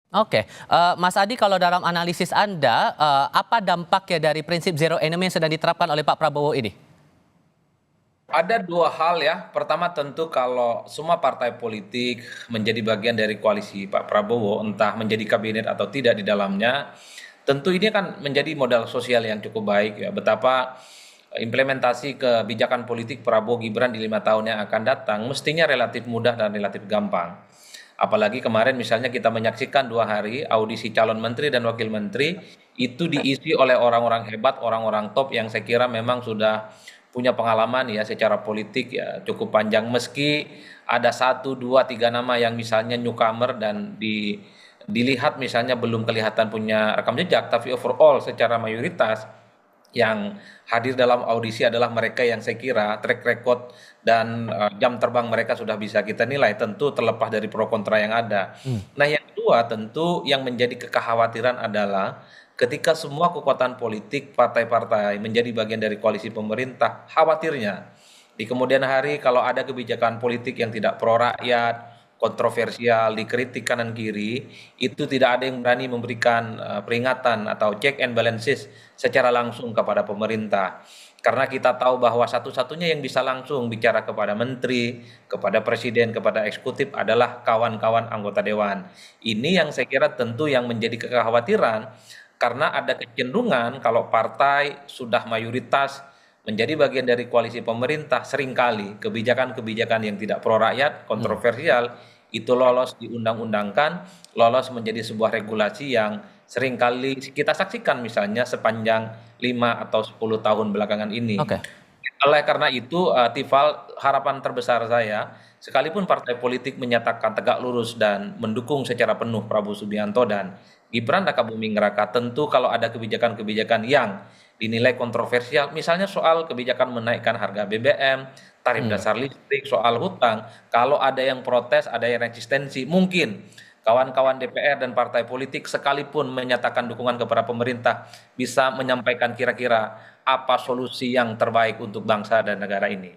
Oke, Mas Adi, kalau dalam analisis Anda, apa dampaknya dari prinsip zero enemy yang sedang diterapkan oleh Pak Prabowo ini? Ada dua hal ya. Pertama tentu kalau semua partai politik menjadi bagian dari koalisi Pak Prabowo, entah menjadi kabinet atau tidak di dalamnya, tentu ini kan menjadi modal sosial yang cukup baik ya. Betapa implementasi kebijakan politik Prabowo Gibran di 5 tahun yang akan datang mestinya relatif mudah dan relatif gampang. Apalagi kemarin misalnya kita menyaksikan 2 hari audisi calon menteri dan wakil menteri itu diisi oleh orang-orang hebat, orang-orang top yang saya kira memang sudah punya pengalaman ya secara politik ya cukup panjang meski ada satu dua tiga nama yang misalnya newcomer dan dilihat misalnya belum kelihatan punya rekam jejak tapi overall secara mayoritas yang hadir dalam audisi adalah mereka yang saya kira track record dan jam terbang mereka sudah bisa kita nilai tentu terlepas dari pro kontra yang ada. Hmm. Nah, yang kedua tentu yang menjadi kekhawatiran adalah ketika semua kekuatan politik partai-partai menjadi bagian dari koalisi pemerintah, khawatirnya di kemudian hari kalau ada kebijakan politik yang tidak pro rakyat, kontroversial, dikritik kanan kiri, itu tidak ada yang berani memberikan peringatan atau check and balances secara langsung kepada pemerintah. Karena kita tahu bahwa satu-satunya yang bisa langsung bicara kepada menteri, kepada presiden, kepada eksekutif adalah kawan-kawan anggota dewan. Ini yang saya kira tentu yang menjadi kekhawatiran karena ada kecenderungan kalau partai sudah mayoritas menjadi bagian dari koalisi pemerintah seringkali kebijakan-kebijakan yang tidak pro rakyat, Hmm. kontroversial itu lolos diundang-undangkan, lolos menjadi sebuah regulasi yang seringkali kita saksikan misalnya sepanjang 5 atau 10 tahun belakangan ini. Oke. Oleh karena itu, Tifal, harapan terbesar saya, sekalipun partai politik menyatakan tegak lurus dan mendukung secara penuh Prabowo Subianto dan Gibran Rakabuming Raka, tentu kalau ada kebijakan-kebijakan yang dinilai kontroversial, misalnya soal kebijakan menaikkan harga BBM, tarif Hmm. dasar listrik, soal hutang, kalau ada yang protes, ada yang resistensi, mungkin kawan-kawan DPR dan partai politik sekalipun menyatakan dukungan kepada pemerintah bisa menyampaikan kira-kira apa solusi yang terbaik untuk bangsa dan negara ini.